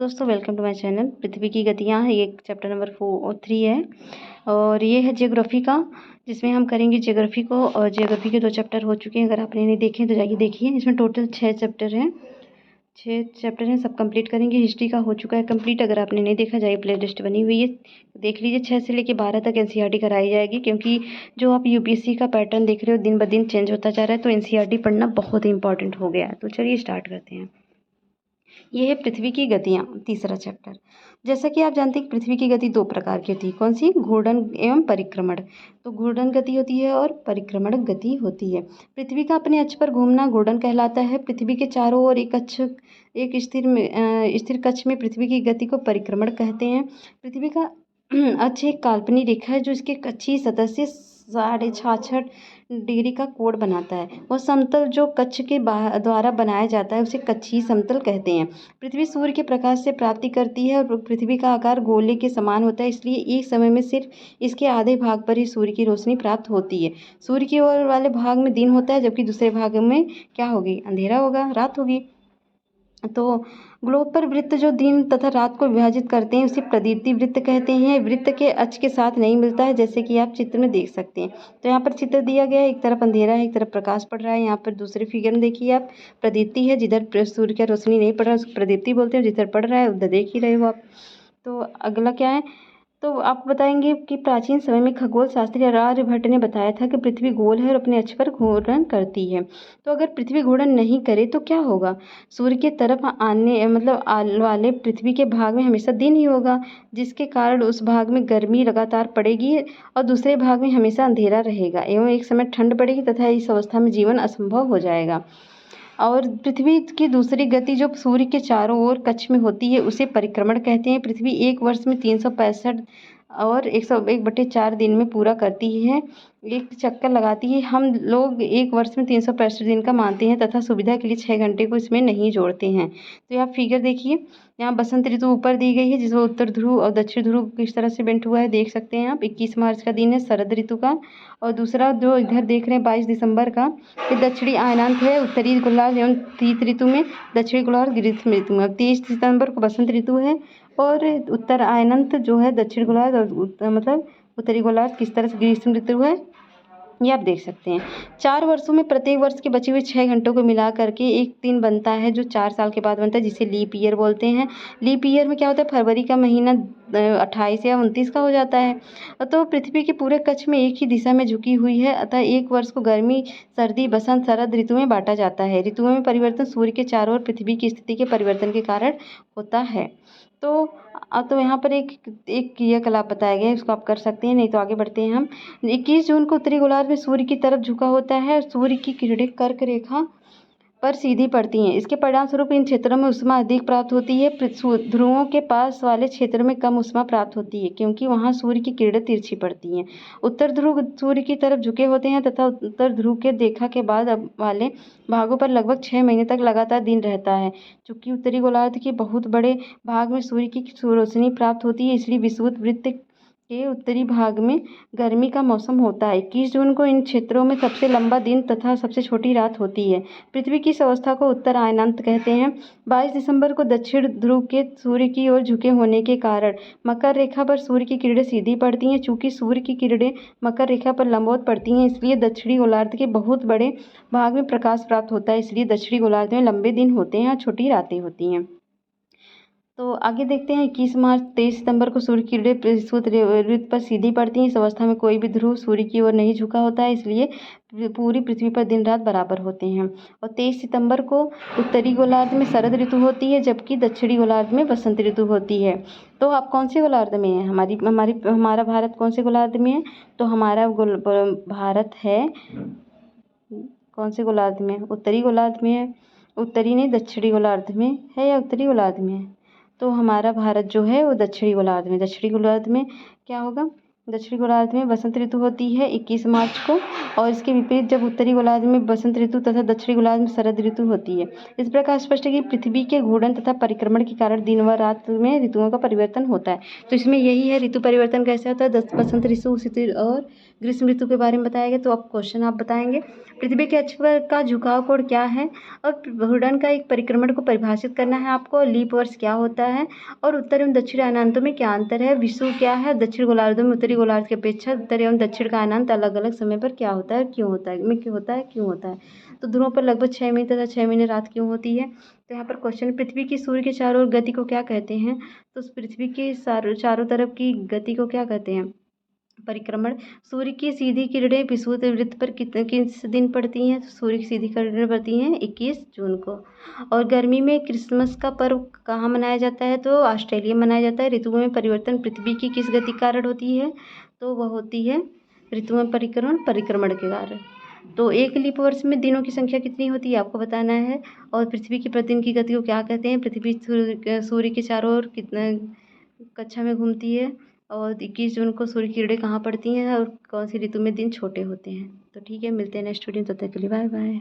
दोस्तों welcome to my channel. पृथ्वी की गतियाँ है, ये चैप्टर नंबर 3 है और ये है ज्योग्राफी का, जिसमें हम करेंगे ज्योग्राफी को। और ज्योग्राफी के 2 चैप्टर हो चुके हैं, अगर आपने नहीं देखे तो जाइए देखिए। इसमें टोटल 6 चैप्टर हैं, 6 चैप्टर हैं, सब कंप्लीट करेंगे। हिस्ट्री का हो चुका है कंप्लीट, अगर आपने नहीं देखा जाइए, प्ले लिस्ट बनी हुई है, देख लीजिए। 6 से लेकर 12 तक एनसीईआरटी कराई जाएगी, क्योंकि जो आप यूपीएससी का पैटर्न देख रहे हो दिन ब दिन चेंज होता जा रहा है, तो एनसीईआरटी पढ़ना बहुत ही इंपॉर्टेंट हो गया है। तो चलिए स्टार्ट करते हैं। ये है पृथ्वी की गतियाँ, तीसरा चैप्टर। जैसा कि आप जानते हैं कि पृथ्वी की गति 2 प्रकार की होती है। कौन सी? घूर्णन एवं परिक्रमण। तो घूर्णन गति होती है और परिक्रमण गति होती है। पृथ्वी का अपने अक्ष पर घूमना घूर्णन कहलाता है। पृथ्वी के चारों ओर एक स्थिर कक्ष में पृथ्वी की गति को परिक्रमण कहते हैं। पृथ्वी का अक्ष एक काल्पनिक रेखा है जो इसके कक्षीय सतह से 66.5 डिग्री का कोण बनाता है। वह समतल जो कक्ष के द्वारा बनाया जाता है उसे कक्षीय समतल कहते हैं। पृथ्वी सूर्य के प्रकाश से प्राप्ति करती है और पृथ्वी का आकार गोले के समान होता है, इसलिए एक समय में सिर्फ इसके आधे भाग पर ही सूर्य की रोशनी प्राप्त होती है। सूर्य की ओर वाले भाग में दिन होता है, जबकि दूसरे भाग में क्या होगी? अंधेरा होगा, रात होगी। तो ग्लोब पर वृत्त जो दिन तथा रात को विभाजित करते हैं उसे प्रदीप्ति वृत्त कहते हैं। वृत्त के अक्ष के साथ नहीं मिलता है, जैसे कि आप चित्र में देख सकते हैं। तो यहाँ पर चित्र दिया गया है, एक तरफ अंधेरा है, एक तरफ प्रकाश पड़ रहा है। यहाँ पर दूसरे फिगर में देखिए आप, प्रदीप्ति है, जिधर सूर्य की रोशनी नहीं पड़ रहा है उसको प्रदीप्ति बोलते हैं, जिधर पड़ रहा है उधर देख ही रहे हो आप। तो अगला क्या है? तो आप बताएंगे कि प्राचीन समय में खगोल शास्त्री आर्यभट्ट ने बताया था कि पृथ्वी गोल है और अपने अक्ष पर घूर्णन करती है। तो अगर पृथ्वी घूर्णन नहीं करे तो क्या होगा? सूर्य के तरफ आने वाले पृथ्वी के भाग में हमेशा दिन ही होगा, जिसके कारण उस भाग में गर्मी लगातार पड़ेगी और दूसरे भाग में हमेशा अंधेरा रहेगा एवं एक समय ठंड पड़ेगी तथा इस अवस्था में जीवन असंभव हो जाएगा। और पृथ्वी की दूसरी गति जो सूर्य के चारों ओर कक्ष में होती है उसे परिक्रमण कहते हैं। पृथ्वी एक वर्ष में 365 और 101/4 दिन में पूरा करती है, एक चक्कर लगाती है। हम लोग एक वर्ष में 365 दिन का मानते हैं तथा सुविधा के लिए 6 घंटे को इसमें नहीं जोड़ते हैं। तो यहाँ फिगर देखिए, यहाँ बसंत ऋतु ऊपर दी गई है, जिसमें उत्तर ध्रुव और दक्षिण ध्रुव किस तरह से बेंट हुआ है देख सकते हैं आप। 21 मार्च का दिन है शरद ऋतु का, और दूसरा जो इधर देख रहे हैं 22 दिसंबर का, फिर दक्षिणी अयनांत है उत्तरी गोलार्ध एवं शीत ऋतु में, दक्षिणी गोलार्ध ग्रीष्म ऋतु में। 23 सितंबर को बसंत ऋतु है और उत्तर अयनांत जो है दक्षिण गोलार्ध और उत्तरी गोलार्ध किस तरह से ग्रीष्म ऋतु है, ये आप देख सकते हैं। 4 वर्षों में प्रत्येक वर्ष के बचे हुए 6 घंटों को मिला करके एक दिन बनता है, जो 4 साल के बाद बनता है, जिसे लीप ईयर बोलते हैं। लीप ईयर में क्या होता है? फरवरी का महीना 28 या 29 का हो जाता है। तो पृथ्वी के पूरे कक्ष में एक ही दिशा में झुकी हुई है, अतः एक वर्ष को गर्मी, सर्दी, बसंत, शरद ऋतु में बांटा जाता है। ऋतुओं में परिवर्तन सूर्य के चारों ओर पृथ्वी की स्थिति के परिवर्तन के कारण होता है। तो यहाँ पर एक क्रियाकलाप बताया गया है, उसको आप कर सकते हैं। नहीं तो आगे बढ़ते हैं हम। 21 जून को उत्तरी गोलार्ध में सूर्य की तरफ झुका होता है, सूर्य की किरणें कर्क रेखा पर सीधी पड़ती हैं। इसके परिणामस्वरूप इन क्षेत्रों में ऊष्मा अधिक प्राप्त होती है। ध्रुवों के पास वाले क्षेत्र में कम ऊष्मा प्राप्त होती है, क्योंकि वहाँ सूर्य की किरणें तिरछी पड़ती हैं। उत्तर ध्रुव सूर्य की तरफ झुके होते हैं तथा उत्तर ध्रुव के देखा के बाद वाले भागों पर लगभग 6 महीने तक लगातार दिन रहता है। चूँकि उत्तरी गोलार्ध के बहुत बड़े भाग में सूर्य की रोशनी प्राप्त होती है, इसलिए विषुवत वृत्त के उत्तरी भाग में गर्मी का मौसम होता है। 21 जून को इन क्षेत्रों में सबसे लंबा दिन तथा सबसे छोटी रात होती है। पृथ्वी की इस अवस्था को उत्तर अयनांत कहते हैं। 22 दिसंबर को दक्षिण ध्रुव के सूर्य की ओर झुके होने के कारण मकर रेखा पर सूर्य की किरणें सीधी पड़ती हैं। चूँकि सूर्य की किरणें मकर रेखा पर लंबवत पड़ती हैं, इसलिए दक्षिणी गोलार्ध के बहुत बड़े भाग में प्रकाश प्राप्त होता है, इसलिए दक्षिणी गोलार्ध में लंबे दिन होते हैं और छोटी रातें होती हैं। तो आगे देखते हैं। 21 मार्च 23 सितंबर को सूर्य की किरणें वृत्त पर सीधी पड़ती हैं। इस अवस्था में कोई भी ध्रुव सूर्य की ओर नहीं झुका होता है, इसलिए पूरी पृथ्वी पर दिन रात बराबर होते हैं। और 23 सितंबर को उत्तरी गोलार्ध में शरद ऋतु होती है, जबकि दक्षिणी गोलार्ध में बसंत ऋतु होती है। तो आप कौन से गोलार्ध में हैं? हमारा भारत कौन से गोलार्ध में है? तो हमारा भारत है कौन से गोलार्ध में? उत्तरी गोलार्ध में है। उत्तरी नहीं, दक्षिणी गोलार्ध में है या उत्तरी गोलार्ध में है? तो हमारा भारत जो है वो दक्षिणी गोलार्ध में। दक्षिणी गोलार्ध में क्या होगा? दक्षिणी गोलार्ध में बसंत ऋतु होती है 21 मार्च को, और इसके विपरीत जब उत्तरी गोलार्ध में बसंत ऋतु तथा दक्षिणी गोलार्ध में शरद ऋतु होती है। इस प्रकार स्पष्ट है कि पृथ्वी के घूर्णन तथा परिक्रमण के कारण दिन व रात में ऋतुओं का परिवर्तन होता है। तो इसमें यही है, ऋतु परिवर्तन कैसे होता है, बसंत ऋतु और ग्रीष्म ऋतु के बारे में बताया गया। तो अब क्वेश्चन आप बताएंगे, पृथ्वी के अक्ष पर का झुकाव कोण क्या है, और घूर्णन का एक परिक्रमण को परिभाषित करना है आपको। लीप वर्ष क्या होता है, और उत्तर एवं दक्षिण अयनांतों में क्या अंतर है, विषुव क्या है, दक्षिण गोलार्धों में उत्तरी गोलार्ध की अपेक्षा उत्तर एवं दक्षिण का अयनांत अलग अलग समय पर क्या होता है, क्यों होता है, क्यों होता है। तो ध्रुवों पर लगभग 6 महीने तथा 6 महीने रात क्यों होती है। तो यहाँ पर क्वेश्चन, पृथ्वी की सूर्य के चारों ओर गति को क्या कहते हैं। तो पृथ्वी के चारों तरफ की गति को क्या कहते हैं, परिक्रमण। सूर्य की सीधी किरणें विषुवत वृत्त पर किस दिन पड़ती हैं, तो सूर्य की सीधी किरणें पड़ती हैं 21 जून को। और गर्मी में क्रिसमस का पर्व कहाँ मनाया जाता है, तो ऑस्ट्रेलिया मनाया जाता है। ऋतुओं में परिवर्तन पृथ्वी की किस गति के कारण होती है, तो वह होती है ऋतुओं में परिक्रमण के कारण। तो एक लीप वर्ष में दिनों की संख्या कितनी होती है आपको बताना है। और पृथ्वी की प्रतिदिन की गति को क्या कहते हैं, पृथ्वी सूर्य के चारों ओर कितना कक्षा में घूमती है, और 21 जून को सूर्य की किरणें कहाँ पड़ती हैं, और कौन सी ऋतु में दिन छोटे होते हैं। तो ठीक है, मिलते हैं नेक्स्ट वीडियो, तब तक के लिए बाय बाय।